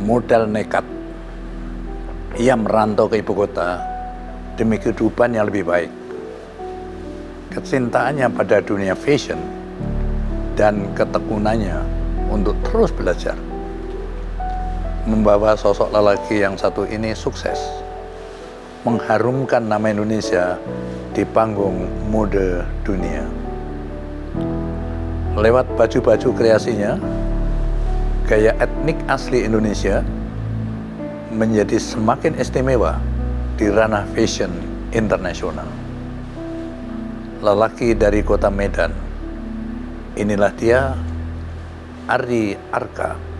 modal nekat. Ia merantau ke ibu kota demi kehidupan yang lebih baik. Kecintaannya pada dunia fashion dan ketekunannya untuk terus belajar membawa sosok lelaki yang satu ini sukses, mengharumkan nama Indonesia di panggung mode dunia. Lewat baju-baju kreasinya, gaya etnik asli Indonesia menjadi semakin istimewa di ranah fashion internasional. Lelaki dari kota Medan, inilah dia, Arie Arka.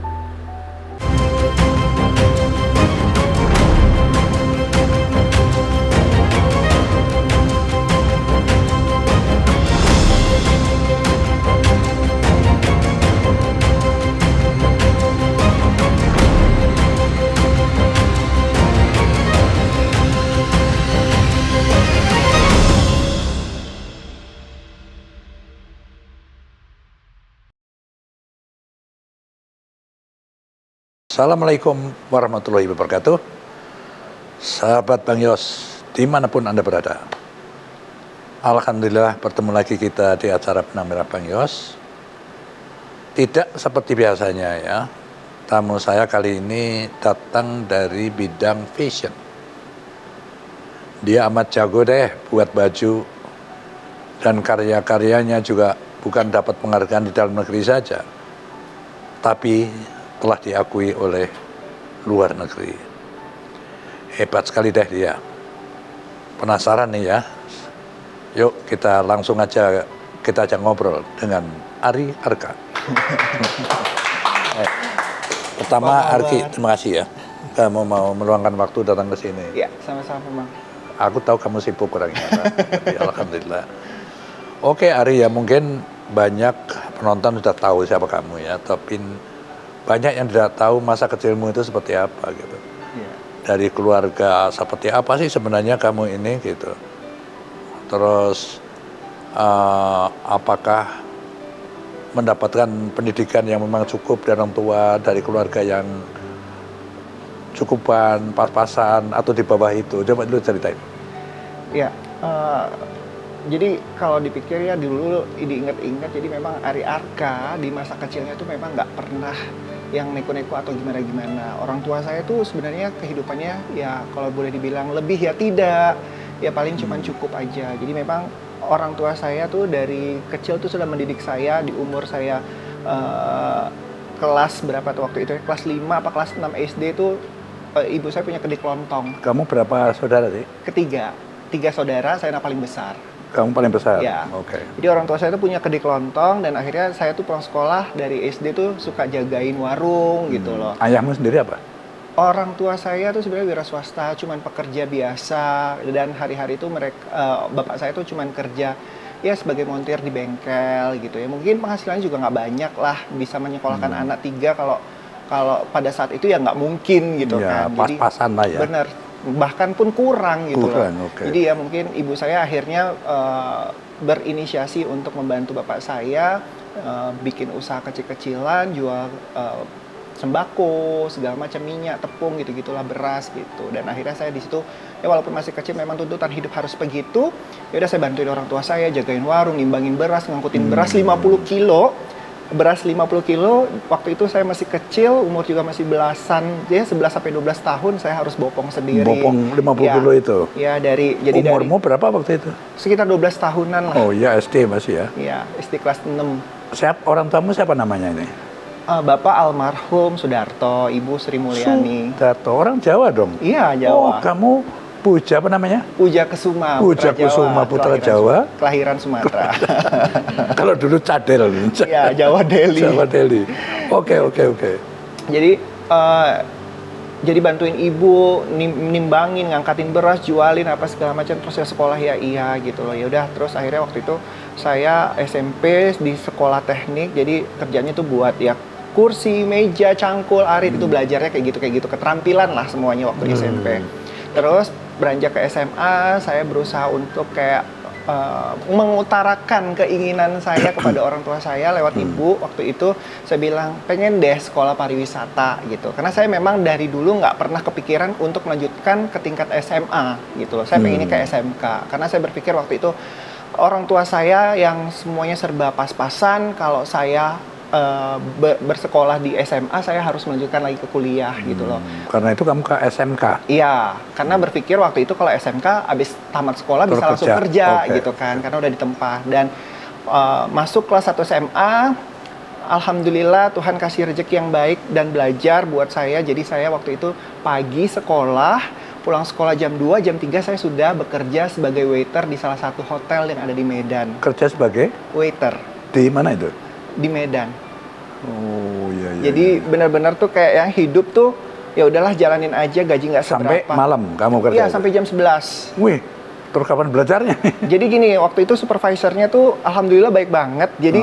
Assalamualaikum warahmatullahi wabarakatuh. Sahabat Bang Yos, dimanapun Anda berada. Alhamdulillah bertemu lagi kita di acara Benang Merah Bang Yos. Tidak seperti biasanya ya. Tamu saya kali ini datang dari bidang fashion. Dia amat jago deh buat baju. Dan karya-karyanya juga bukan dapat penghargaan di dalam negeri saja, tapi telah diakui oleh luar negeri. Hebat sekali deh dia. Penasaran nih ya? Yuk kita langsung aja, kita ajak ngobrol dengan Arie Arka. Pertama Arki, terima kasih ya. Kamu mau meluangkan waktu datang ke sini. Ya, sama-sama Bang. Aku tahu kamu sibuk orangnya, tapi alhamdulillah. Oke Arie, ya mungkin banyak penonton sudah tahu siapa kamu ya, tapi banyak yang tidak tahu masa kecilmu itu seperti apa gitu. Yeah. Dari keluarga seperti apa sih sebenarnya kamu ini gitu. Terus apakah mendapatkan pendidikan yang memang cukup dari orang tua, dari keluarga yang cukupan, pas-pasan atau di bawah itu? Coba dulu ceritain. Ya, jadi kalau dipikir ya dulu diingat-ingat, jadi memang Arie Arka di masa kecilnya itu memang nggak pernah yang neko-neko atau gimana-gimana. Orang tua saya tuh sebenarnya kehidupannya ya kalau boleh dibilang lebih ya tidak, ya paling cuman cukup aja. Jadi memang orang tua saya tuh dari kecil tuh sudah mendidik saya di umur saya kelas berapa tuh waktu itu ya, kelas 5 apa kelas 6 SD tuh ibu saya punya kedai kelontong. Kamu berapa saudara sih? Tiga saudara, saya yang paling besar. Kamu paling besar? Ya. Oke. Jadi orang tua saya tuh punya kedai kelontong dan akhirnya saya tuh pulang sekolah dari SD tuh suka jagain warung gitu loh. Ayahmu sendiri apa? Orang tua saya tuh sebenarnya wira swasta, cuman pekerja biasa dan hari-hari itu bapak saya tuh cuman kerja ya sebagai montir di bengkel gitu ya. Mungkin penghasilannya juga nggak banyak lah, bisa menyekolahkan anak 3 kalau pada saat itu ya nggak mungkin gitu ya, kan. Pas-pasan lah ya. Bener. Bahkan pun kurang gitu loh. Okay. Jadi ya mungkin ibu saya akhirnya berinisiasi untuk membantu bapak saya bikin usaha kecil-kecilan, jual sembako, segala macam minyak, tepung gitu-gitulah, beras gitu. Dan akhirnya saya di situ ya walaupun masih kecil memang tuntutan hidup harus begitu. Ya udah saya bantuin orang tua saya jagain warung, nimbangin beras, ngangkutin beras 50 kilo. Beras 50 kilo, waktu itu saya masih kecil, umur juga masih belasan, ya 11 sampai 12 tahun saya harus bopong sendiri. Bopong 50 kilo itu? Ya, Umurmu berapa waktu itu? Sekitar 12 tahunan lah. Oh iya, SD masih ya? Iya, SD kelas 6. Orang tuamu siapa namanya ini? Bapak almarhum Sudarto, Ibu Sri Mulyani. Sudarto, orang Jawa dong? Iya, Jawa. Oh, kamu Puja apa namanya? Puja Kesuma. Puja Kusuma, putra Jawa. Kelahiran Sumatera. Kalau dulu Cadel. Iya, Jawa Deli. Jawa Deli. Oke. Jadi bantuin ibu nimbangin, ngangkatin beras, jualin apa segala macam, terus ya sekolah ya iya gitu loh. Ya udah, terus akhirnya waktu itu saya SMP di sekolah teknik, jadi kerjanya tuh buat ya kursi, meja, cangkul, arit itu belajarnya kayak gitu, keterampilan lah semuanya waktu SMP. Terus beranjak ke SMA, saya berusaha untuk kayak mengutarakan keinginan saya kepada orang tua saya lewat ibu. Waktu itu saya bilang pengen deh sekolah pariwisata gitu, karena saya memang dari dulu nggak pernah kepikiran untuk melanjutkan ke tingkat SMA gitu loh. Saya pengennya ke SMK karena saya berpikir waktu itu orang tua saya yang semuanya serba pas-pasan, kalau saya bersekolah di SMA saya harus melanjutkan lagi ke kuliah gitu loh. Karena itu kamu ke SMK? Iya, karena berpikir waktu itu kalau SMK abis tamat sekolah bisa langsung kerja gitu kan, karena udah ditempa. Dan masuk kelas 1 SMA, alhamdulillah Tuhan kasih rezeki yang baik dan belajar buat saya. Jadi saya waktu itu pagi sekolah, pulang sekolah jam 2, jam 3 saya sudah bekerja sebagai waiter di salah satu hotel yang ada di Medan. Kerja sebagai? Waiter. Di mana itu? Di Medan. Oh iya. Jadi benar-benar tuh kayak yang hidup tuh ya udahlah jalanin aja, gaji nggak seberapa. Sampai malam kamu kerja? Iya, sampai jam 11. Wih, terus kapan belajarnya? Jadi gini, waktu itu supervisornya tuh alhamdulillah baik banget. Jadi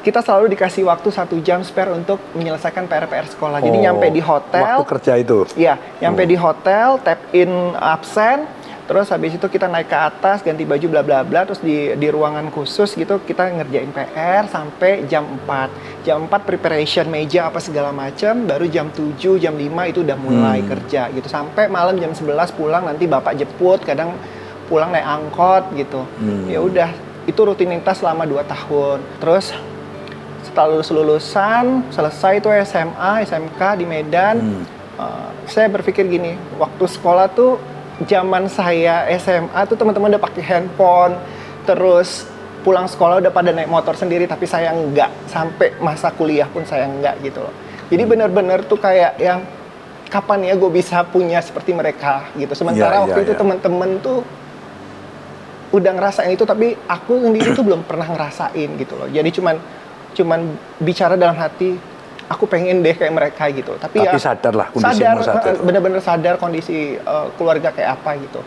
kita selalu dikasih waktu 1 jam spare untuk menyelesaikan PR-PR sekolah. Jadi nyampe di hotel. Waktu kerja itu? Iya, nyampe di hotel, tap in absen. Terus habis itu kita naik ke atas, ganti baju bla bla bla, terus di ruangan khusus gitu kita ngerjain PR sampai jam 4. Jam 4 preparation meja apa segala macam, baru jam 7, jam 5 itu udah mulai kerja gitu. Sampai malam jam 11 pulang, nanti bapak jemput, kadang pulang naik angkot gitu. Ya udah, itu rutinitas selama 2 tahun. Terus setelah lulusan, selesai itu SMA, SMK di Medan. Saya berpikir gini, waktu sekolah tuh zaman saya SMA tuh teman-teman udah pakai handphone, terus pulang sekolah udah pada naik motor sendiri, tapi saya enggak. Sampai masa kuliah pun saya enggak gitu loh. Jadi benar-benar tuh kayak yang kapan ya gue bisa punya seperti mereka gitu. Sementara waktu itu teman-teman tuh udah ngerasain itu, tapi aku sendiri tuh belum pernah ngerasain gitu loh. Jadi cuman bicara dalam hati, aku pengen deh kayak mereka gitu. Tapi ya sadar lah kondisimu sadar. Bener-bener sadar kondisi keluarga kayak apa gitu.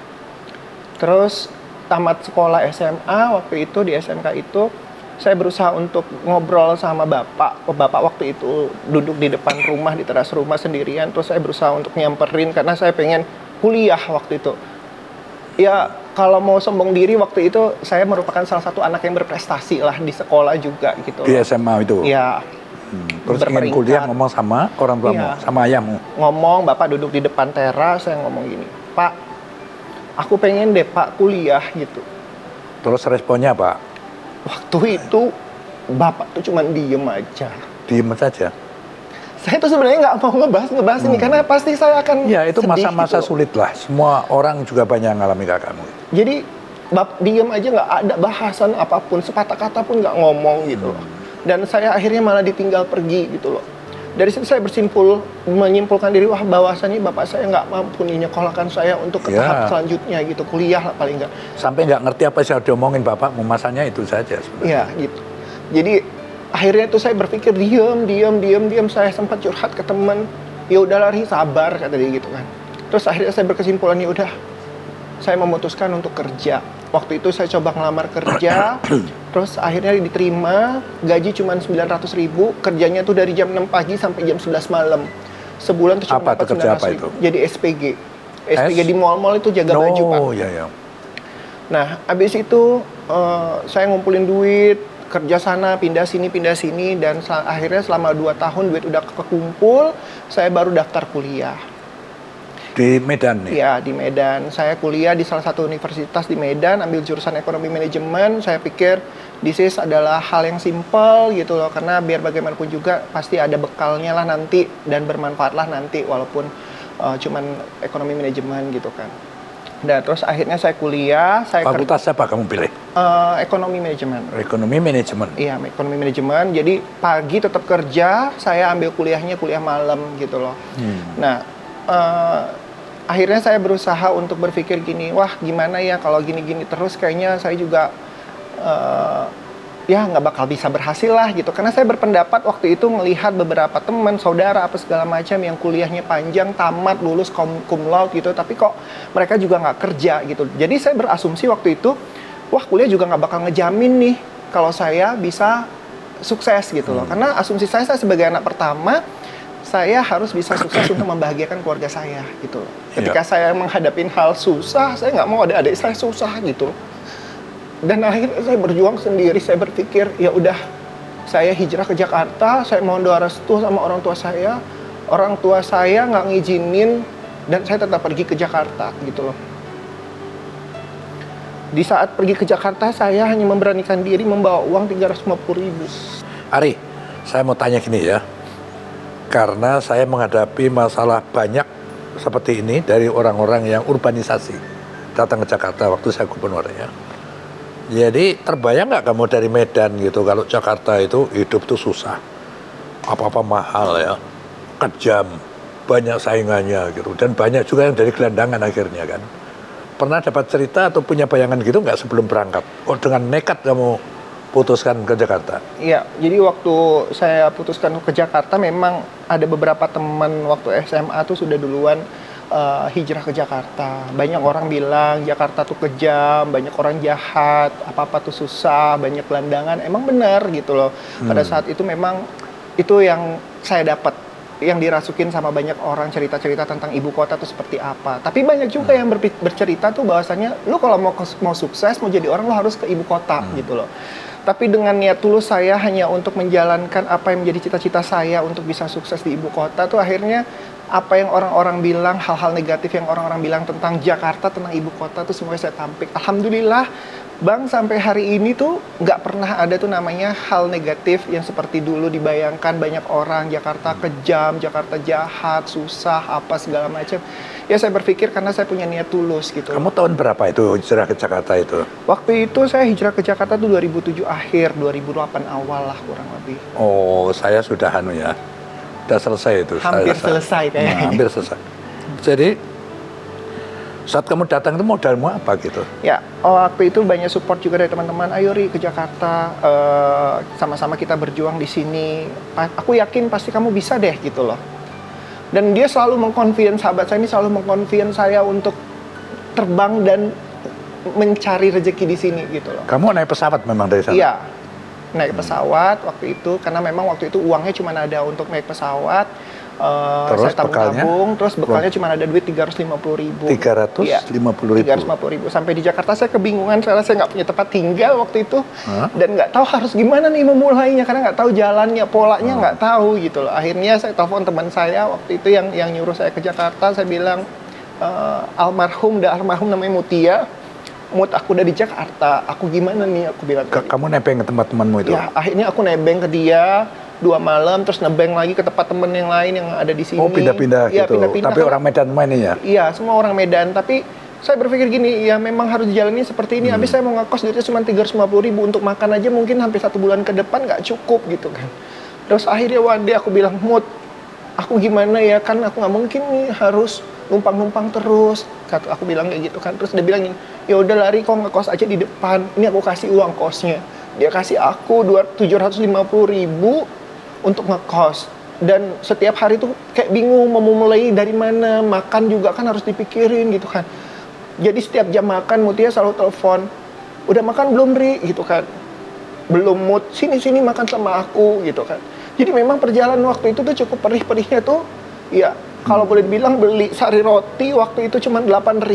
Terus tamat sekolah SMA, waktu itu di SMK itu saya berusaha untuk ngobrol sama bapak. Bapak waktu itu duduk di depan rumah, di teras rumah sendirian. Terus saya berusaha untuk nyamperin karena saya pengen kuliah waktu itu. Ya kalau mau sombong diri, waktu itu saya merupakan salah satu anak yang berprestasi lah di sekolah juga gitu. Di SMA itu? Iya. Terus ingin kuliah ngomong sama orang tuamu, sama ayahmu? Ngomong, bapak duduk di depan teras, saya ngomong gini, Pak, aku pengen deh Pak kuliah gitu. Terus responnya apa? Waktu itu bapak tuh cuman diem aja. Diem saja? Saya tuh sebenarnya nggak mau ngebahas ini karena pasti saya akan ya itu masa-masa gitu. Sulit lah, semua orang juga banyak ngalami kakakmu. Jadi bapak diem aja, nggak ada bahasan apapun, sepatah kata pun nggak ngomong gitu loh. Dan saya akhirnya malah ditinggal pergi gitu loh. Dari situ saya menyimpulkan diri, wah bahwasannya bapak saya nggak mampu nih nyekolahkan saya untuk ke tahap selanjutnya gitu, kuliah lah paling nggak. Sampai nggak ngerti apa yang diomongin bapak, masanya itu saja sebenarnya. Iya gitu. Jadi akhirnya tuh saya berpikir diam, saya sempat curhat ke teman. Ya udahlah Ri, sabar kata dia gitu kan. Terus akhirnya saya berkesimpulan, ya udah, saya memutuskan untuk kerja. Waktu itu saya coba ngelamar kerja, terus akhirnya diterima, gaji cuma 900.000, kerjanya tuh dari jam 6 pagi sampai jam 11 malam. Sebulan tuh cuma dapat 900.000. Jadi SPG di mall-mall itu jaga baju Pak. Oh iya. Nah, abis itu saya ngumpulin duit, kerja sana, pindah sini, dan akhirnya selama 2 tahun duit udah kekumpul, saya baru daftar kuliah. Di Medan nih? Iya, di Medan. Saya kuliah di salah satu universitas di Medan, ambil jurusan ekonomi manajemen. Saya pikir this adalah hal yang simpel gitu loh, karena biar bagaimanapun juga pasti ada bekalnya lah nanti, dan bermanfaat lah nanti, walaupun cuman ekonomi manajemen gitu kan. Nah, terus akhirnya saya kuliah. Fakultas apa kamu pilih? Ekonomi manajemen. Ekonomi manajemen? Iya, ekonomi manajemen. Jadi pagi tetap kerja, saya ambil kuliahnya kuliah malam gitu loh. Nah, akhirnya saya berusaha untuk berpikir gini, wah gimana ya kalau gini-gini terus kayaknya saya juga ya nggak bakal bisa berhasil lah gitu. Karena saya berpendapat waktu itu melihat beberapa teman, saudara apa segala macam yang kuliahnya panjang, tamat, lulus cum laude gitu, tapi kok mereka juga nggak kerja gitu. Jadi saya berasumsi waktu itu, wah kuliah juga nggak bakal ngejamin nih kalau saya bisa sukses gitu loh. Karena asumsi saya sebagai anak pertama, saya harus bisa sukses untuk membahagiakan keluarga saya gitu. Ketika saya menghadapi hal susah, saya nggak mau adik-adik saya susah gitu. Dan akhirnya saya berjuang sendiri, saya berpikir ya udah, saya hijrah ke Jakarta, saya mohon doa restu sama orang tua saya. Orang tua saya nggak ngizinin dan saya tetap pergi ke Jakarta gitu loh. Di saat pergi ke Jakarta, saya hanya memberanikan diri membawa uang 350.000. Ari, saya mau tanya gini ya. Karena saya menghadapi masalah banyak seperti ini dari orang-orang yang urbanisasi datang ke Jakarta waktu saya gubernur ya. Jadi terbayang nggak kamu dari Medan gitu, kalau Jakarta itu hidup tuh susah, apa-apa mahal ya, kejam, banyak saingannya gitu, dan banyak juga yang dari gelandangan akhirnya kan. Pernah dapat cerita atau punya bayangan gitu nggak sebelum berangkat? Oh, dengan nekat kamu putuskan ke Jakarta? Iya, jadi waktu saya putuskan ke Jakarta memang ada beberapa teman waktu SMA tuh sudah duluan hijrah ke Jakarta. Banyak orang bilang Jakarta tuh kejam, banyak orang jahat, apa-apa tuh susah, banyak gelandangan. Emang benar gitu loh. Pada saat itu memang itu yang saya dapat, yang dirasukin sama banyak orang, cerita-cerita tentang ibu kota tuh seperti apa. Tapi banyak juga yang bercerita tuh bahwasanya lu kalau mau sukses, mau jadi orang, lu harus ke ibu kota gitu loh. Tapi dengan niat tulus saya hanya untuk menjalankan apa yang menjadi cita-cita saya untuk bisa sukses di ibu kota tuh akhirnya apa yang orang-orang bilang, hal-hal negatif yang orang-orang bilang tentang Jakarta, tentang ibu kota tuh semuanya saya tampik. Alhamdulillah, Bang, sampai hari ini tuh nggak pernah ada tuh namanya hal negatif yang seperti dulu dibayangkan banyak orang, Jakarta kejam, Jakarta jahat, susah, apa segala macam. Ya saya berpikir karena saya punya niat tulus gitu. Kamu tahun berapa itu hijrah ke Jakarta itu? Waktu itu saya hijrah ke Jakarta tuh 2007 akhir, 2008 awal lah kurang lebih. Oh, saya sudah ya. Sudah selesai itu. Hampir selesai kayaknya. Nah, hampir selesai. Jadi saat kamu datang itu modalmu apa gitu? Ya, waktu itu banyak support juga dari teman-teman. Ayo Ri ke Jakarta, sama-sama kita berjuang di sini. Aku yakin pasti kamu bisa deh gitu loh. Dan dia selalu mengconfident, sahabat saya ini selalu mengconfident saya untuk terbang dan mencari rezeki di sini gitu loh. Kamu naik pesawat memang dari sana? Iya, naik pesawat waktu itu, karena memang waktu itu uangnya cuma ada untuk naik pesawat. Terus saya tabung-tabung, terus bekalnya cuma ada duit 350.000. 350.000. Sampai di Jakarta saya kebingungan karena saya nggak punya tempat tinggal waktu itu. Dan nggak tahu harus gimana nih memulainya, karena nggak tahu jalannya, polanya nggak tahu gitu loh. Akhirnya saya telepon teman saya waktu itu yang nyuruh saya ke Jakarta. Saya bilang, almarhum namanya Mutia. Mut, aku udah di Jakarta, aku gimana nih, aku bilang. Kamu nebeng ke tempat temanmu itu? Ya, akhirnya aku nebeng ke dia 2 malam, terus nebeng lagi ke tempat temen yang lain yang ada di sini. Oh, pindah-pindah ya, gitu. Tapi orang Medan semua ini ya? Iya, semua orang Medan. Tapi saya berpikir gini, ya memang harus dijalani seperti ini. Habis saya mau ngekos duitnya cuma 350.000 untuk makan aja mungkin hampir 1 bulan ke depan nggak cukup gitu kan. Terus akhirnya one day aku bilang, Mut, aku gimana ya, kan aku nggak mungkin nih harus numpang-numpang terus. Aku bilang kayak gitu kan. Terus dia bilang, ya udah lari kok ngekos aja di depan. Ini aku kasih uang kosnya. Dia kasih aku 750.000 untuk ngekos. Dan setiap hari tuh kayak bingung mau mulai dari mana. Makan juga kan harus dipikirin gitu kan. Jadi setiap jam makan Mutia selalu telepon, udah makan belum Ri gitu kan. Belum Mut, sini makan sama aku gitu kan. Jadi memang perjalanan waktu itu tuh cukup perih-perihnya tuh. Ya kalau boleh dibilang beli sari roti waktu itu cuma 8.000,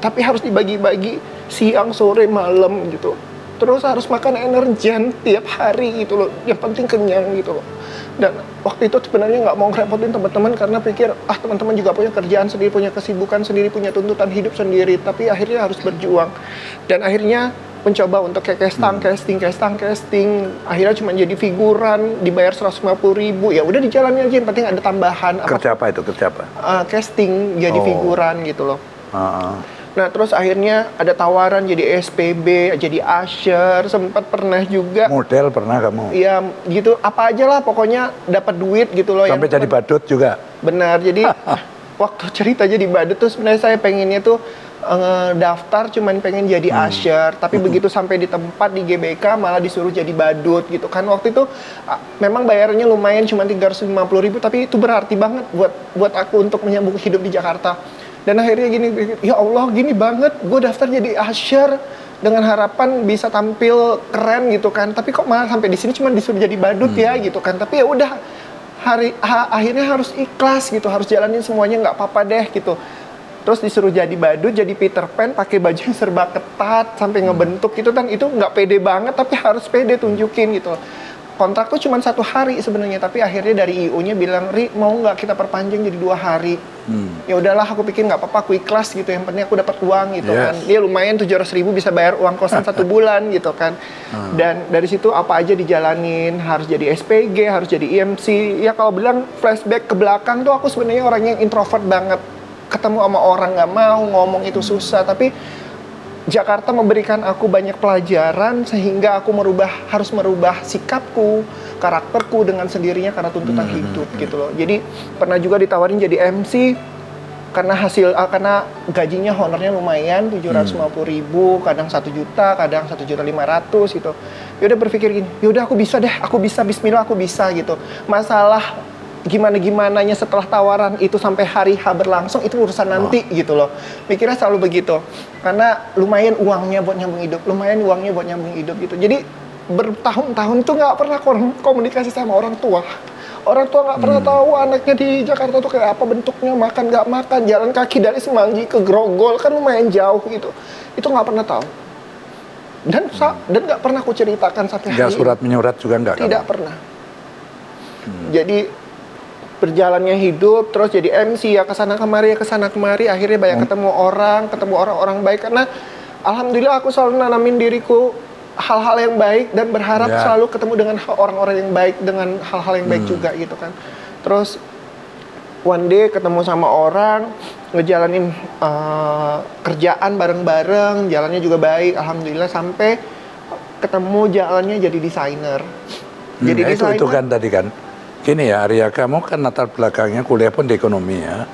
tapi harus dibagi-bagi siang, sore, malam gitu. Terus harus makan energen tiap hari gitu loh. Yang penting kenyang gitu loh. Dan waktu itu sebenarnya nggak mau ngerepotin teman-teman karena pikir teman-teman juga punya kerjaan sendiri, punya kesibukan sendiri, punya tuntutan hidup sendiri. Tapi akhirnya harus berjuang. Dan akhirnya mencoba untuk kayak casting. Akhirnya cuma jadi figuran, dibayar 150.000. Ya udah dijalani aja, yang penting ada tambahan. Kerja apa itu? Kerja apa? Casting, jadi figuran gitu loh. Nah terus akhirnya ada tawaran jadi SPB, jadi usher, sempat pernah juga. Model pernah kamu? Iya gitu, apa aja lah pokoknya dapat duit gitu loh. Sampai jadi badut juga? Benar, jadi waktu cerita jadi badut tuh sebenarnya saya pengennya tuh daftar cuman pengen jadi usher, tapi begitu sampai di tempat di GBK malah disuruh jadi badut gitu kan. Waktu itu memang bayarannya lumayan cuma 350.000, tapi itu berarti banget buat aku untuk menyambung hidup di Jakarta. Dan akhirnya gini, ya Allah gini banget, gue daftar jadi usher dengan harapan bisa tampil keren gitu kan. Tapi kok malah sampai di sini cuma disuruh jadi badut ya gitu kan. Tapi ya udah akhirnya harus ikhlas gitu, harus jalanin semuanya, nggak apa-apa deh gitu. terus disuruh jadi badut, jadi Peter Pan, pakai baju yang serba ketat sampai ngebentuk gitu kan, itu nggak pede banget tapi harus pede tunjukin gitu. Kontrak tuh cuma 1 hari sebenarnya, tapi akhirnya dari IO-nya bilang, Ri mau nggak kita perpanjang jadi 2 hari? Ya udahlah, aku pikir nggak apa-apa, aku ikhlas gitu, yang penting aku dapat uang gitu kan. Dia lumayan 700.000 bisa bayar uang kosan 1 bulan gitu kan. Dan dari situ apa aja dijalanin, harus jadi SPG, harus jadi IMC. Ya kalau bilang flashback ke belakang tuh aku sebenarnya orang yang introvert banget. Ketemu sama orang nggak mau, ngomong itu susah, tapi Jakarta memberikan aku banyak pelajaran sehingga aku harus merubah sikapku, karakterku dengan sendirinya karena tuntutan hidup gitu loh. Jadi pernah juga ditawarin jadi MC karena gajinya honornya lumayan 750.000, kadang 1 juta, kadang 1.500.000 gitu. Yaudah berpikir gini, yaudah aku bisa deh, aku bisa, Bismillah aku bisa gitu. Masalah gimana-gimananya setelah tawaran itu sampai hari H berlangsung itu urusan nanti gitu loh. Mikirnya selalu begitu. Karena lumayan uangnya buat nyambung hidup, gitu. Jadi bertahun-tahun tuh nggak pernah komunikasi sama orang tua. Orang tua nggak pernah tahu anaknya di Jakarta tuh kayak apa bentuknya, makan nggak makan, jalan kaki dari Semanggi ke Grogol kan lumayan jauh gitu. Itu nggak pernah tahu. Dan nggak pernah aku ceritakan sampai hari ini. Nggak surat menyurat juga nggak? Tidak pernah. Jadi berjalannya hidup, terus jadi MC ya kesana kemari, akhirnya banyak ketemu orang-orang baik, karena alhamdulillah aku selalu nanamin diriku hal-hal yang baik dan berharap selalu ketemu dengan orang-orang yang baik, dengan hal-hal yang baik juga gitu kan. Terus one day ketemu sama orang, ngejalanin kerjaan bareng-bareng, jalannya juga baik, alhamdulillah, sampai ketemu jalannya jadi desainer. Jadi desainer itu kan tadi kan. Gini ya Arya, kamu kan latar belakangnya kuliah pun di ekonomi ya.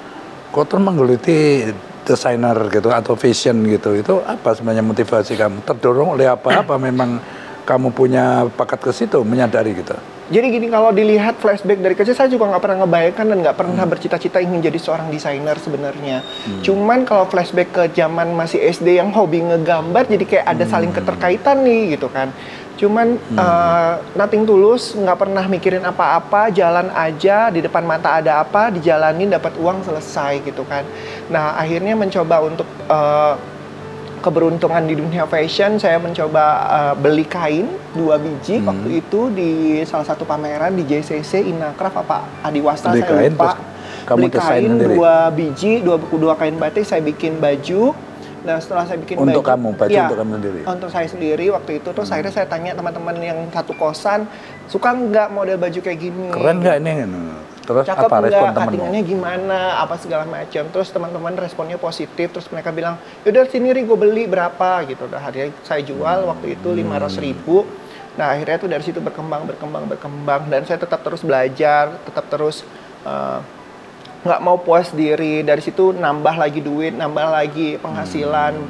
Kok terus menggeluti desainer gitu atau fashion gitu, itu apa sebenarnya motivasi kamu? Terdorong oleh apa memang kamu punya bakat ke situ, menyadari gitu? Jadi gini, kalau dilihat flashback dari kecil, saya juga nggak pernah ngebayangkan dan nggak pernah bercita-cita ingin jadi seorang desainer sebenarnya. Cuman kalau flashback ke zaman masih SD yang hobi ngegambar, jadi kayak ada saling keterkaitan nih gitu kan. Cuman nothing tulus, nggak pernah mikirin apa-apa, jalan aja, di depan mata ada apa, dijalanin, dapat uang, selesai gitu kan. Nah akhirnya mencoba untuk keberuntungan di dunia fashion, saya mencoba beli kain 2 biji waktu itu di salah satu pameran di JCC, Inacraft apa Adiwasta, beli saya kain, lupa. Kamu Beli kain sendiri? 2 biji, 2 kain batik, saya bikin baju. Nah setelah saya bikin untuk baju, kamu ya, untuk kamu sendiri? Untuk saya sendiri waktu itu, terus akhirnya saya tanya teman-teman yang satu kosan, suka nggak model baju kayak gini? Keren nggak ini? Terus cakep apa respon temanmu? cuttingannya gimana, apa segala macam. Terus teman-teman responnya positif, terus mereka bilang, yaudah sini Ri, gue beli berapa gitu. Udah akhirnya saya jual waktu itu 500.000. Nah akhirnya tuh dari situ berkembang dan saya tetap terus belajar, tetap terus nggak mau puas diri. Dari situ nambah lagi duit, nambah lagi penghasilan,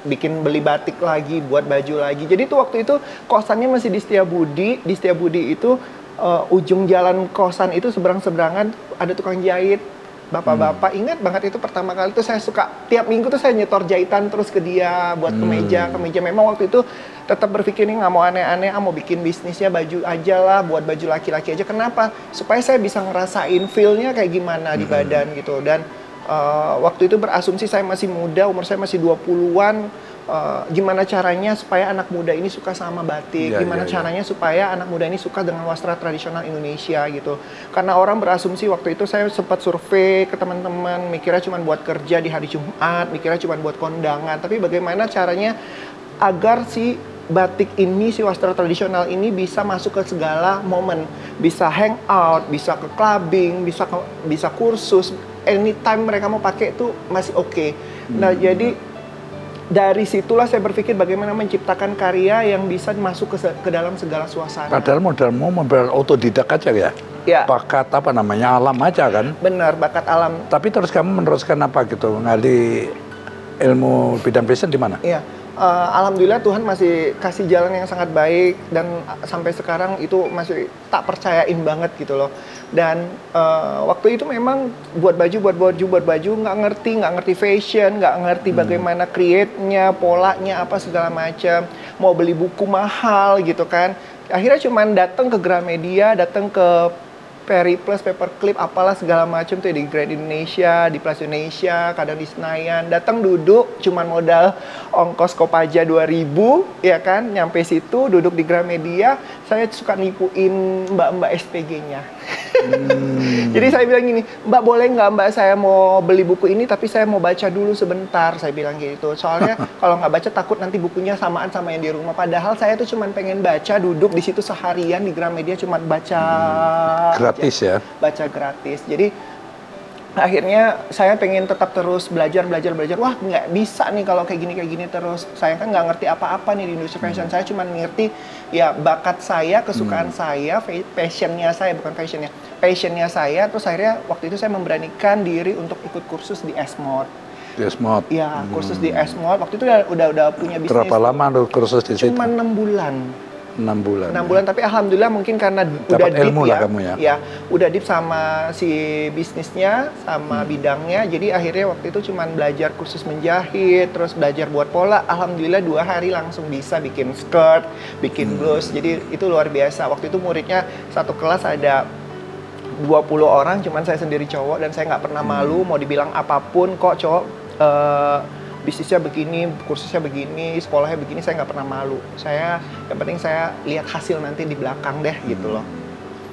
bikin beli batik lagi, buat baju lagi. Jadi tuh waktu itu kosannya masih di Setiabudi. Di Setiabudi itu ujung jalan kosan itu seberang-seberangan ada tukang jahit, bapak-bapak. Ingat banget itu pertama kali tuh saya suka tiap minggu tuh saya nyetor jahitan terus ke dia buat kemeja. Memang waktu itu tetap berpikir nih nggak mau aneh-aneh, mau bikin bisnisnya baju aja lah, buat baju laki-laki aja. Kenapa? Supaya saya bisa ngerasain feel-nya kayak gimana di badan gitu. Dan waktu itu berasumsi saya masih muda, umur saya masih 20-an. Gimana caranya supaya anak muda ini suka sama batik, gimana caranya supaya anak muda ini suka dengan wastra tradisional Indonesia gitu. Karena orang berasumsi waktu itu, saya sempat survei ke teman-teman, mikirnya cuma buat kerja di hari Jumat, mikirnya cuma buat kondangan, tapi bagaimana caranya agar si batik ini, si wastra tradisional ini bisa masuk ke segala momen, bisa hangout, bisa ke clubbing, bisa kursus, anytime mereka mau pakai itu masih oke. Nah jadi dari situlah saya berpikir bagaimana menciptakan karya yang bisa masuk ke dalam segala suasana. Padahal modalmu otodidak aja ya? Ya. Bakat apa namanya, alam aja kan? Benar, bakat alam. Tapi terus kamu meneruskan apa gitu? Ngali ilmu bidang fashion di mana? Iya. Alhamdulillah Tuhan masih kasih jalan yang sangat baik, dan sampai sekarang itu masih tak percayain banget gitu loh. Dan waktu itu memang buat baju nggak ngerti fashion, nggak ngerti bagaimana create-nya, polanya apa segala macam. Mau beli buku mahal gitu kan. Akhirnya cuman datang ke Gramedia, datang ke Periplus, Paperclip, apalah segala macam tuh di Grand Indonesia, di Plaza Indonesia, kadang di Senayan. Datang duduk, cuman modal ongkos Kopaja 2.000, ya kan? Nyampe situ, duduk di Gramedia, saya suka nipuin mbak-mbak SPG-nya. Jadi saya bilang gini, Mbak boleh nggak Mbak saya mau beli buku ini tapi saya mau baca dulu sebentar, saya bilang gitu. Soalnya kalau nggak baca takut nanti bukunya samaan sama yang di rumah. Padahal saya tuh cuma pengen baca, duduk di situ seharian di Gramedia cuma baca Gratis ya? baca gratis. Jadi akhirnya saya pengen tetap terus belajar. Wah nggak bisa nih kalau kayak gini terus. Saya kan nggak ngerti apa-apa nih di industri fashion. Saya cuma ngerti ya bakat saya, kesukaan saya, passionnya saya, bukan fashionnya. Passionnya saya, terus akhirnya waktu itu saya memberanikan diri untuk ikut kursus di S-Mode. Di S-Mode? Ya, kursus di S-Mode. Waktu itu udah punya bisnis. Berapa lama lu kursus di situ? Cuma 6 bulan. 6 bulan. 6 bulan, tapi alhamdulillah mungkin karena udah Dapat deep ilmu ya, lah kamu ya. ya udah deep sama si bisnisnya, sama bidangnya. Jadi akhirnya waktu itu cuman belajar kursus menjahit, terus belajar buat pola. Alhamdulillah 2 hari langsung bisa bikin skirt, bikin blouse. Jadi itu luar biasa. Waktu itu muridnya satu kelas ada 20 orang, cuman saya sendiri cowok dan saya nggak pernah malu mau dibilang apapun kok cowok. Bisnisnya begini, kursusnya begini, sekolahnya begini, saya nggak pernah malu. Yang penting saya lihat hasil nanti di belakang deh, gitu loh.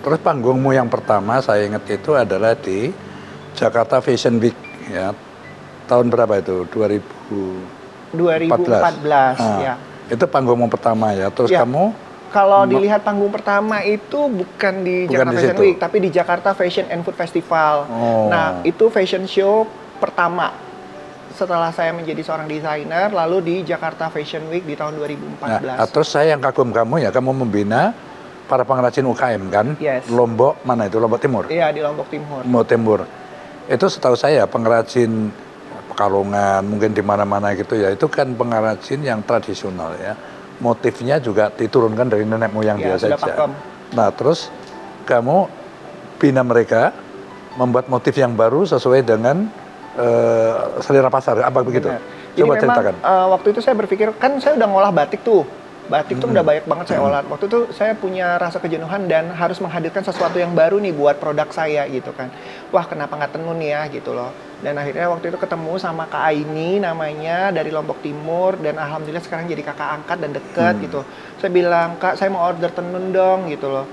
Terus panggungmu yang pertama saya ingat itu adalah di Jakarta Fashion Week ya. Tahun berapa itu? 2014 ya. Itu panggungmu pertama ya. Terus Ya. kamu Kalau dilihat panggung pertama itu bukan di Bukan Jakarta di Fashion situ. Week, tapi di Jakarta Fashion and Food Festival. Oh. Nah, itu fashion show pertama setelah saya menjadi seorang desainer, lalu di Jakarta Fashion Week di tahun 2014. Nah, terus saya yang kagum kamu ya, kamu membina para pengrajin UKM kan? Yes. Lombok mana itu? Lombok Timur? Iya, di Lombok Timur. Lombok Timur. Itu setahu saya pengrajin Pekalongan, mungkin di mana-mana gitu ya, itu kan pengrajin yang tradisional ya. Motifnya juga diturunkan dari nenek moyang Ya, dia sudah saja. pakem. Nah, terus kamu bina mereka, membuat motif yang baru sesuai dengan selera pasar, apa begitu? Benar. Jadi Coba memang ceritakan. waktu itu saya berpikir, kan saya udah ngolah batik tuh. Batik tuh udah banyak banget saya olah. Waktu itu saya punya rasa kejenuhan dan harus menghadirkan sesuatu yang baru nih buat produk saya gitu kan. Wah kenapa nggak tenun ya gitu loh. Dan akhirnya waktu itu ketemu sama Kak Aini namanya dari Lombok Timur. Dan alhamdulillah sekarang jadi kakak angkat dan deket gitu. Saya bilang, Kak saya mau order tenun dong gitu loh.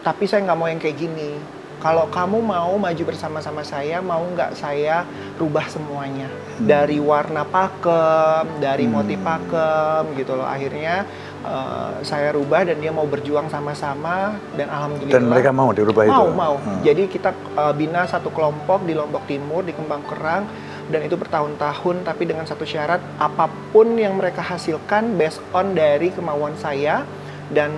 Tapi saya nggak mau yang kayak gini. Kalau kamu mau maju bersama-sama saya, mau nggak saya rubah semuanya dari warna pakem, dari motif pakem gitu loh. Akhirnya saya rubah dan dia mau berjuang sama-sama dan alhamdulillah. Dan mereka mau dirubah itu? Mau. Jadi kita bina satu kelompok di Lombok Timur di Kembang Kerang dan itu bertahun-tahun tapi dengan satu syarat apapun yang mereka hasilkan based on dari kemauan saya dan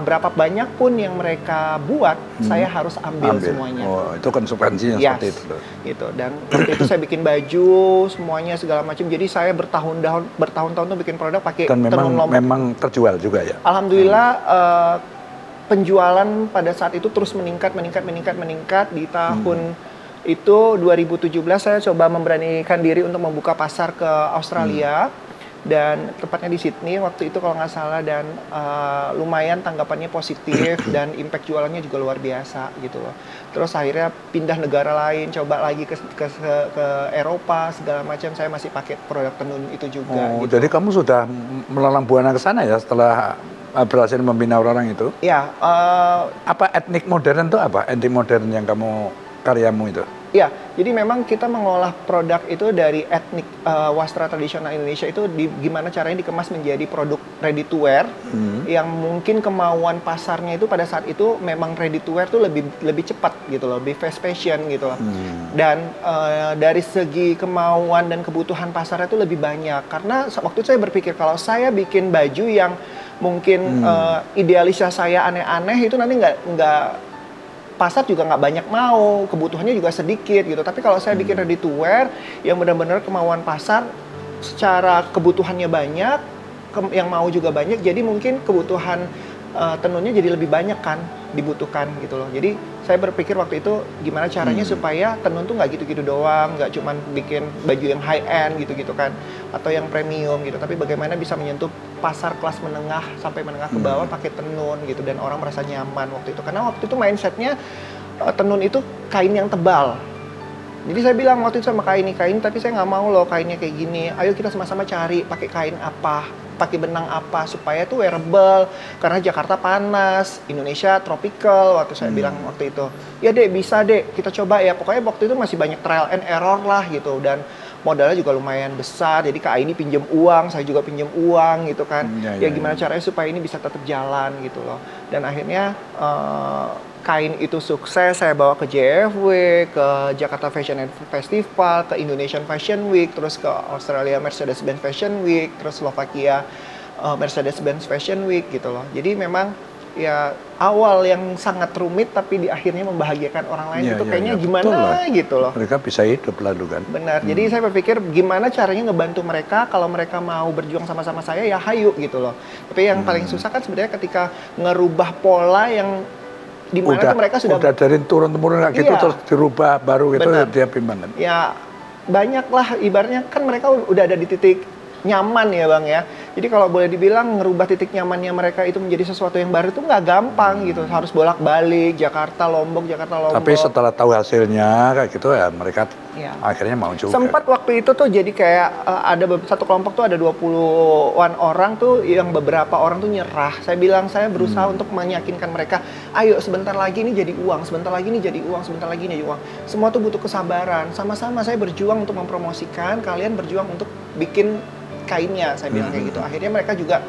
berapa banyak pun yang mereka buat, saya harus ambil semuanya. Oh, itu konsekuensinya seperti itu. Gitu. Dan waktu itu saya bikin baju, semuanya segala macam. Jadi saya bertahun-tahun tuh bikin produk pakai Dan tenun Lombok. memang terjual juga ya? Alhamdulillah penjualan pada saat itu terus meningkat di tahun itu 2017 saya coba memberanikan diri untuk membuka pasar ke Australia. Dan tepatnya di Sydney waktu itu kalau nggak salah dan lumayan tanggapannya positif dan impact jualannya juga luar biasa gitu loh. Terus akhirnya pindah negara lain, coba lagi ke Eropa segala macam, saya masih pakai produk tenun itu juga. Oh, gitu. jadi kamu sudah melalang buana ke sana ya setelah berhasil membina orang itu? Ya. Apa etnik modern itu apa? Etnik modern yang kamu karyamu itu? Ya, jadi memang kita mengolah produk itu dari etnik wastra tradisional Indonesia itu gimana caranya dikemas menjadi produk ready to wear yang mungkin kemauan pasarnya itu pada saat itu memang ready to wear tuh lebih cepat gitu loh, lebih fast fashion gitu loh. Dan dari segi kemauan dan kebutuhan pasarnya itu lebih banyak karena waktu itu saya berpikir kalau saya bikin baju yang mungkin idealisnya saya aneh-aneh itu nanti nggak pasar juga nggak banyak mau, kebutuhannya juga sedikit gitu. Tapi kalau saya bikin ready to wear yang benar-benar kemauan pasar secara kebutuhannya banyak, yang mau juga banyak, jadi mungkin kebutuhan tenunnya jadi lebih banyak kan dibutuhkan gitu loh. Jadi saya berpikir waktu itu gimana caranya supaya tenun tuh nggak gitu-gitu doang, nggak cuman bikin baju yang high end gitu-gitu kan, atau yang premium gitu, tapi bagaimana bisa menyentuh pasar kelas menengah sampai menengah ke bawah pakai tenun gitu, dan orang merasa nyaman waktu itu. Karena waktu itu mindsetnya tenun itu kain yang tebal. Jadi saya bilang waktu itu sama kain, tapi saya nggak mau loh kainnya kayak gini. Ayo kita sama-sama cari pakai kain apa, pakai benang apa supaya tuh wearable. Karena Jakarta panas, Indonesia tropical. Waktu saya bilang waktu itu, ya dek bisa dek, kita coba ya. Pokoknya waktu itu masih banyak trial and error lah gitu, dan modalnya juga lumayan besar. Jadi Kak ini pinjam uang, saya juga pinjam uang gitu kan. Ya gimana caranya supaya ini bisa tetap jalan gitu loh. Dan akhirnya kain itu sukses, saya bawa ke JFW, ke Jakarta Fashion and Festival, ke Indonesian Fashion Week, terus ke Australia Mercedes-Benz Fashion Week, terus Slovakia Mercedes-Benz Fashion Week gitu loh. Jadi memang ya awal yang sangat rumit tapi di akhirnya membahagiakan orang lain itu kayaknya gimana gitu loh. Mereka bisa hidup lalu kan. Benar. Jadi saya berpikir gimana caranya ngebantu mereka, kalau mereka mau berjuang sama-sama saya ya hayu gitu loh. Tapi yang paling susah kan sebenarnya ketika ngerubah pola yang dimana tuh mereka sudah dari turun-temurun kayak gitu terus dirubah baru gitu. Benar. Dia gimana? Ya banyak lah, ibaratnya kan mereka udah ada di titik nyaman ya Bang ya. Jadi kalau boleh dibilang ngerubah titik nyamannya mereka itu menjadi sesuatu yang baru itu nggak gampang gitu. Harus bolak-balik Jakarta Lombok. Tapi setelah tahu hasilnya kayak gitu ya mereka akhirnya mau juga. Sempat waktu itu tuh jadi kayak ada satu kelompok tuh ada 20-an orang tuh, yang beberapa orang tuh nyerah. Saya bilang saya berusaha untuk meyakinkan mereka, ayo sebentar lagi ini jadi uang, sebentar lagi ini jadi uang, sebentar lagi ini jadi uang. Semua tuh butuh kesabaran. Sama-sama saya berjuang untuk mempromosikan, kalian berjuang untuk bikin kainnya, saya bilang kayak gitu. Akhirnya mereka juga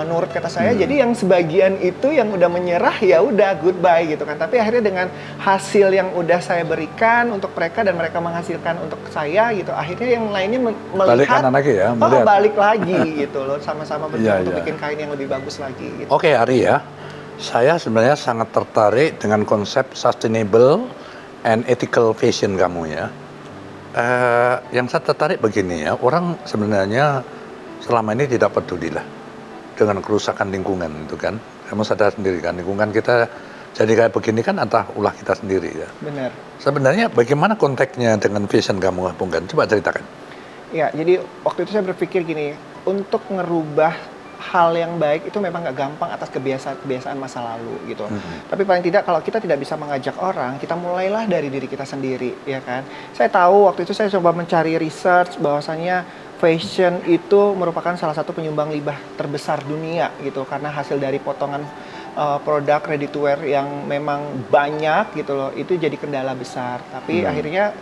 nurut kata saya. Jadi yang sebagian itu yang udah menyerah ya udah goodbye gitu kan. Tapi akhirnya dengan hasil yang udah saya berikan untuk mereka dan mereka menghasilkan untuk saya gitu, akhirnya yang lainnya melihat lagi ya, balik lagi gitu loh, sama-sama berjuang untuk bikin kain yang lebih bagus lagi gitu. Oke, Ari ya. Saya sebenarnya sangat tertarik dengan konsep sustainable and ethical fashion kamu ya. Yang saya tertarik begini ya, orang sebenarnya selama ini tidak peduli lah dengan kerusakan lingkungan itu kan. Kamu sadar sendiri kan, lingkungan kita jadi kayak begini kan antah ulah kita sendiri ya. Benar. Sebenarnya bagaimana konteksnya dengan fashion kamu, Bung Gan? Coba ceritakan. Ya, jadi waktu itu saya berpikir gini, untuk ngerubah hal yang baik itu memang nggak gampang atas kebiasaan masa lalu gitu. Tapi paling tidak kalau kita tidak bisa mengajak orang, kita mulailah dari diri kita sendiri, ya kan. Saya tahu waktu itu saya coba mencari research bahwasannya fashion itu merupakan salah satu penyumbang limbah terbesar dunia gitu, karena hasil dari potongan produk ready to wear yang memang banyak gitu loh, itu jadi kendala besar. Tapi akhirnya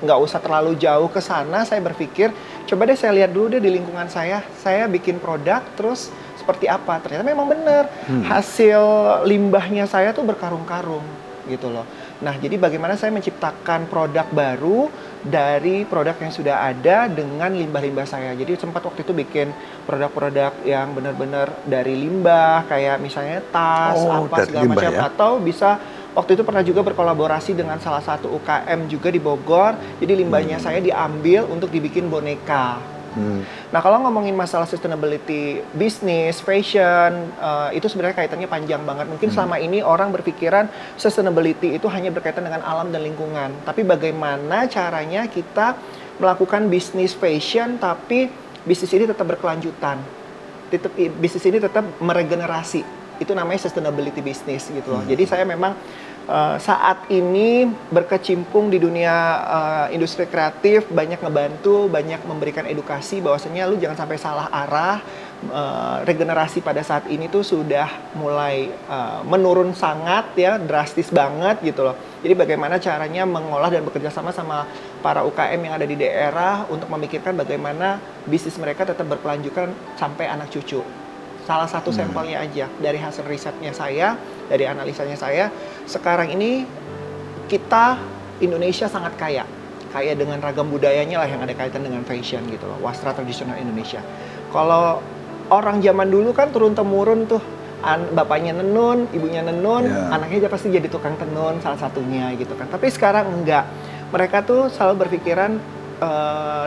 nggak usah terlalu jauh ke sana, saya berpikir coba deh saya lihat dulu deh di lingkungan saya bikin produk terus seperti apa. Ternyata memang benar hasil limbahnya saya tuh berkarung-karung gitu loh. Nah, jadi bagaimana saya menciptakan produk baru dari produk yang sudah ada dengan limbah-limbah saya. Jadi sempat waktu itu bikin produk-produk yang benar-benar dari limbah, kayak misalnya tas, segala macam, ya? Atau bisa waktu itu pernah juga berkolaborasi dengan salah satu UKM juga di Bogor. Jadi limbahnya saya diambil untuk dibikin boneka. Nah, kalau ngomongin masalah sustainability, bisnis, fashion, itu sebenarnya kaitannya panjang banget. Mungkin selama ini orang berpikiran sustainability itu hanya berkaitan dengan alam dan lingkungan. Tapi bagaimana caranya kita melakukan bisnis fashion, tapi bisnis ini tetap berkelanjutan. Bisnis ini tetap meregenerasi. Itu namanya sustainability business gitu loh. Jadi saya memang saat ini berkecimpung di dunia industri kreatif, banyak ngebantu, banyak memberikan edukasi bahwasanya lu jangan sampai salah arah. Regenerasi pada saat ini tuh sudah mulai menurun sangat ya, drastis banget gitu loh. Jadi bagaimana caranya mengolah dan bekerja sama para UKM yang ada di daerah untuk memikirkan bagaimana bisnis mereka tetap berkelanjutan sampai anak cucu. Salah satu sampelnya aja dari hasil risetnya saya, dari analisanya saya, sekarang ini kita Indonesia sangat kaya dengan ragam budayanya lah yang ada kaitan dengan fashion gitu loh, wastra tradisional Indonesia. Kalau orang zaman dulu kan turun temurun tuh, bapaknya nenun, ibunya nenun, anaknya aja pasti jadi tukang tenun salah satunya gitu kan. Tapi sekarang enggak, mereka tuh selalu berpikiran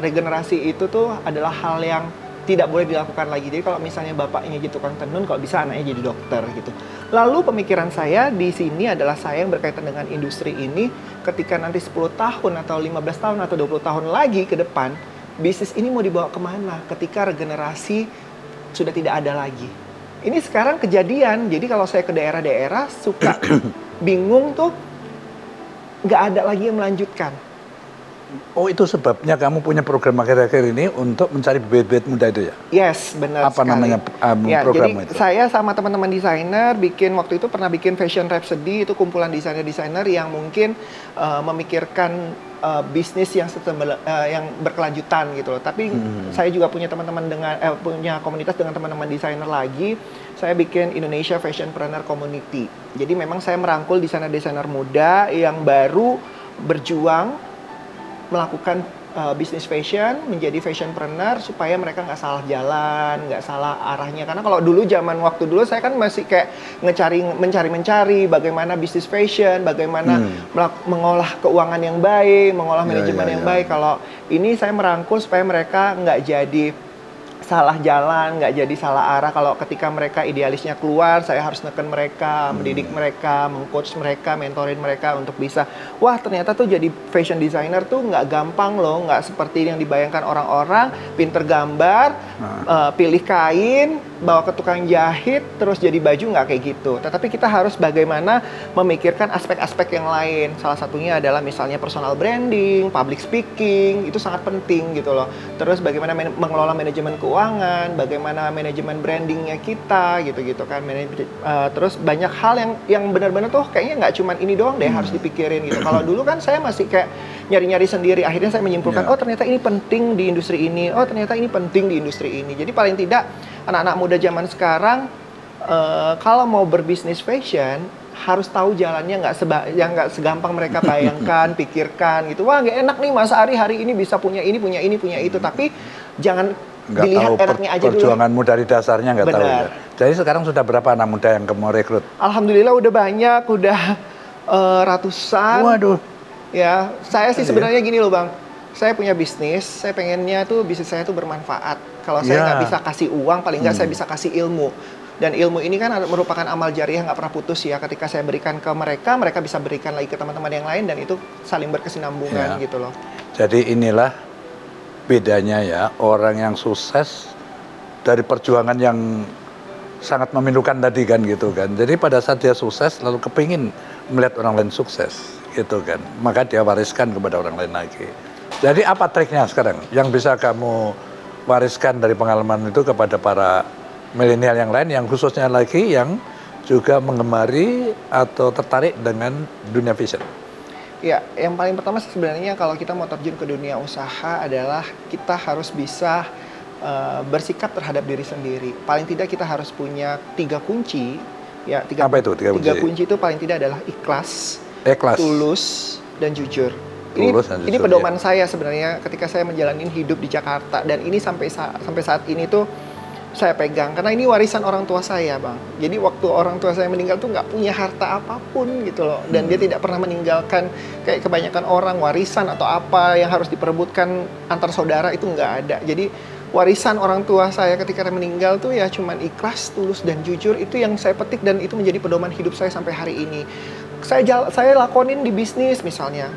regenerasi itu tuh adalah hal yang tidak boleh dilakukan lagi. Jadi kalau misalnya bapaknya jadi tukang tenun, kalau bisa anaknya jadi dokter gitu. Lalu pemikiran saya di sini adalah saya yang berkaitan dengan industri ini, ketika nanti 10 tahun atau 15 tahun atau 20 tahun lagi ke depan, bisnis ini mau dibawa kemana ketika regenerasi sudah tidak ada lagi. Ini sekarang kejadian, jadi kalau saya ke daerah-daerah suka bingung tuh, nggak ada lagi yang melanjutkan. Oh, itu sebabnya kamu punya program akhir-akhir ini untuk mencari bibit-bibit muda itu ya? Yes, benar Apa sekali. namanya Ya, program jadi itu? saya sama teman-teman desainer waktu itu pernah bikin Fashion Rhapsody, itu kumpulan desainer-desainer yang mungkin memikirkan bisnis yang yang berkelanjutan gitu loh. Tapi saya juga punya teman-teman punya komunitas dengan teman-teman desainer lagi. Saya bikin Indonesia Fashionpreneur Community. Jadi memang saya merangkul desainer-desainer muda yang baru berjuang melakukan bisnis fashion, menjadi fashionpreneur supaya mereka nggak salah jalan, nggak salah arahnya. Karena kalau dulu waktu dulu saya kan masih kayak mencari bagaimana bisnis fashion, bagaimana mengolah keuangan yang baik, mengolah manajemen yang baik. Kalau ini saya merangkul supaya mereka nggak jadi salah jalan, nggak jadi salah arah. Kalau ketika mereka idealisnya keluar, saya harus neken mereka, mendidik mereka, mengcoach mereka, mentorin mereka untuk bisa, wah ternyata tuh jadi fashion designer tuh nggak gampang loh, nggak seperti yang dibayangkan orang-orang, pinter gambar, pilih kain, bawa ke tukang jahit, terus jadi baju, nggak kayak gitu. Tetapi kita harus bagaimana memikirkan aspek-aspek yang lain. Salah satunya adalah misalnya personal branding, public speaking, itu sangat penting gitu loh. Terus bagaimana mengelola manajemen keuangan, bagaimana manajemen brandingnya kita, gitu-gitu kan. Terus banyak hal yang benar-benar tuh kayaknya nggak cuma ini doang deh harus dipikirin gitu. Kalau dulu kan saya masih kayak nyari-nyari sendiri. Akhirnya saya menyimpulkan, oh ternyata ini penting di industri ini, oh ternyata ini penting di industri ini. Jadi paling tidak anak-anak muda zaman sekarang kalau mau berbisnis fashion harus tahu jalannya, nggak segampang mereka bayangkan, pikirkan gitu. Wah nggak enak nih Mas Ari hari ini bisa punya ini, punya itu. Tapi jangan nggak dilihat tahu enaknya aja dulu. perjuanganmu dari dasarnya nggak tahu ya. Jadi sekarang sudah berapa anak muda yang kamu rekrut? Alhamdulillah udah banyak, udah ratusan. Waduh. Ya, saya sih sebenarnya gini loh Bang. Saya punya bisnis, saya pengennya tuh bisnis saya tuh bermanfaat. Kalau saya nggak bisa kasih uang, paling nggak saya bisa kasih ilmu. Dan ilmu ini kan merupakan amal jariah nggak pernah putus ya. Ketika saya berikan ke mereka, mereka bisa berikan lagi ke teman-teman yang lain dan itu saling berkesinambungan gitu loh. Jadi inilah bedanya ya, orang yang sukses dari perjuangan yang sangat memilukan tadi kan gitu kan. Jadi pada saat dia sukses lalu kepingin melihat orang lain sukses gitu kan. Maka dia wariskan kepada orang lain lagi. Jadi apa triknya sekarang yang bisa kamu wariskan dari pengalaman itu kepada para milenial yang lain yang khususnya lagi yang juga menggemari atau tertarik dengan dunia fashion? Ya, yang paling pertama sebenarnya kalau kita mau terjun ke dunia usaha adalah kita harus bisa bersikap terhadap diri sendiri. Paling tidak kita harus punya 3 kunci. Ya, apa itu 3 kunci? 3 kunci itu paling tidak adalah ikhlas, tulus, dan jujur. Ini pedoman saya sebenarnya ketika saya menjalani hidup di Jakarta, dan ini sampai saat ini tuh saya pegang karena ini warisan orang tua saya, Bang. Jadi waktu orang tua saya meninggal tuh nggak punya harta apapun gitu loh, dan dia tidak pernah meninggalkan kayak kebanyakan orang warisan atau apa yang harus diperebutkan antar saudara, itu nggak ada. Jadi warisan orang tua saya ketika dia meninggal tuh ya cuman ikhlas, tulus, dan jujur. Itu yang saya petik dan itu menjadi pedoman hidup saya sampai hari ini. Saya lakonin di bisnis misalnya.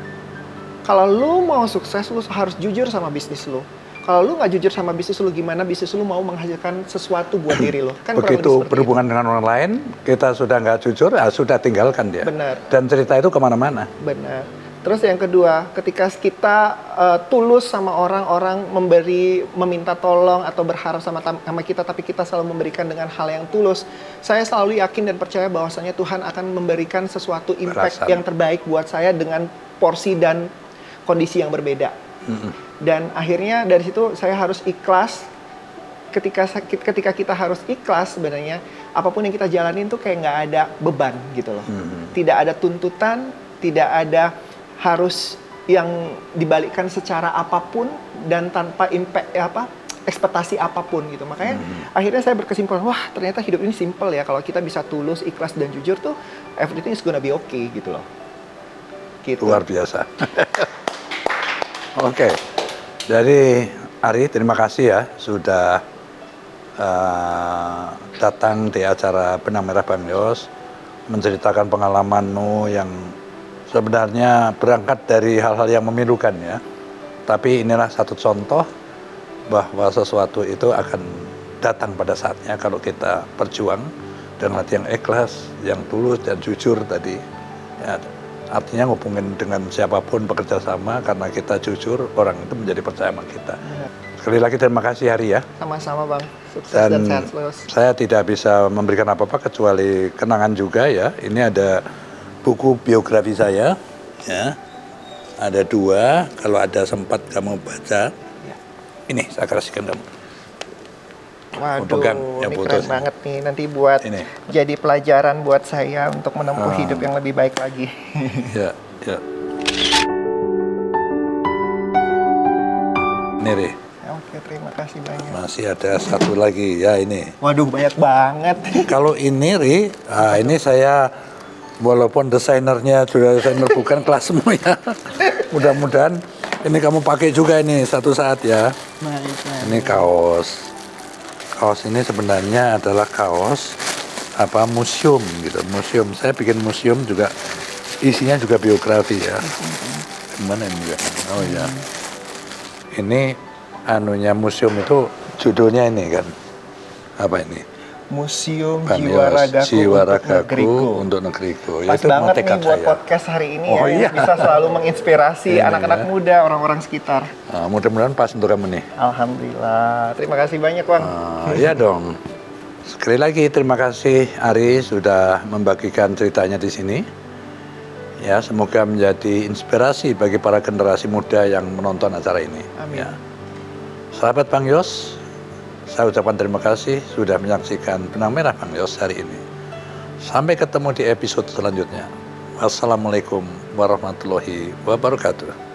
Kalau lu mau sukses, lu harus jujur sama bisnis lu. Kalau lu nggak jujur sama bisnis lu, gimana bisnis lu mau menghasilkan sesuatu buat diri lu? Kan begitu berhubungan dengan orang lain, kita sudah nggak jujur, ya sudah tinggalkan dia. Benar. Dan cerita itu kemana-mana. Benar. Terus yang kedua, ketika kita tulus sama orang meminta tolong atau berharap sama kita, tapi kita selalu memberikan dengan hal yang tulus, saya selalu yakin dan percaya bahwasanya Tuhan akan memberikan sesuatu impact yang terbaik buat saya dengan porsi dan kondisi yang berbeda. Dan akhirnya dari situ saya harus ikhlas. Ketika kita harus ikhlas, sebenarnya apapun yang kita jalanin tuh kayak nggak ada beban gitu loh. Tidak ada tuntutan, tidak ada harus yang dibalikkan secara apapun dan tanpa impact ekspektasi apapun gitu. Makanya akhirnya saya berkesimpulan, wah ternyata hidup ini simple ya, kalau kita bisa tulus, ikhlas, dan jujur tuh everything is gonna be okay gitu loh. Gitu. Luar biasa. Oke. Jadi Ari, terima kasih ya sudah datang di acara Benang Merah Bang Yos, menceritakan pengalamanmu yang sebenarnya berangkat dari hal-hal yang memilukan ya. Tapi inilah satu contoh bahwa sesuatu itu akan datang pada saatnya kalau kita berjuang dengan hati yang ikhlas, yang tulus dan jujur tadi. Ya, artinya ngubungin dengan siapapun bekerja sama karena kita jujur, orang itu menjadi percaya sama kita. Sekali lagi terima kasih Hari ya. Sama-sama Bang, sukses dan sehat selalu. Saya tidak bisa memberikan apa-apa kecuali kenangan juga ya. Ini ada buku biografi saya, ya. Ada 2, kalau ada sempat kamu baca. Ini saya kasihkan kamu. Waduh, pegang, yang ini putus. keren banget nih. Nanti buat Ini. jadi pelajaran buat saya untuk menempuh hidup yang lebih baik lagi. Ya, ya. Ini Ri, Oke, terima kasih banyak. masih ada satu lagi ya ini. Waduh, banyak banget. Kalau ini Ri, ini saya walaupun desainernya sudah desainer bukan kelasmu ya. Mudah-mudahan ini kamu pakai juga ini satu saat ya. Baik. Ini kaos. Kaos ini sebenarnya adalah kaos museum gitu. Museum. Saya bikin museum juga isinya juga biografi ya. Gimana ini ya? Oh ya. Ini anunya museum itu judulnya ini kan. Apa ini? Museum Bang Jiwa Yos, Ragaku Jiwa untuk Ragaku Negeriku. untuk negeriku. Ya, Pas itu banget nih tekad buat saya. podcast hari ini Oh, ya, iya. bisa selalu menginspirasi Ini anak-anak ya. muda, orang-orang sekitar. Nah, mudah-mudahan pas untuk kamu nih. Alhamdulillah, terima kasih banyak Bang. Iya dong. Sekali lagi terima kasih Ari sudah membagikan ceritanya di sini. Ya, semoga menjadi inspirasi bagi para generasi muda yang menonton acara ini. Amin. Ya. Sahabat Bang Yos, saya ucapkan terima kasih sudah menyaksikan Benang Merah Bang Yos hari ini. Sampai ketemu di episode selanjutnya. Wassalamualaikum warahmatullahi wabarakatuh.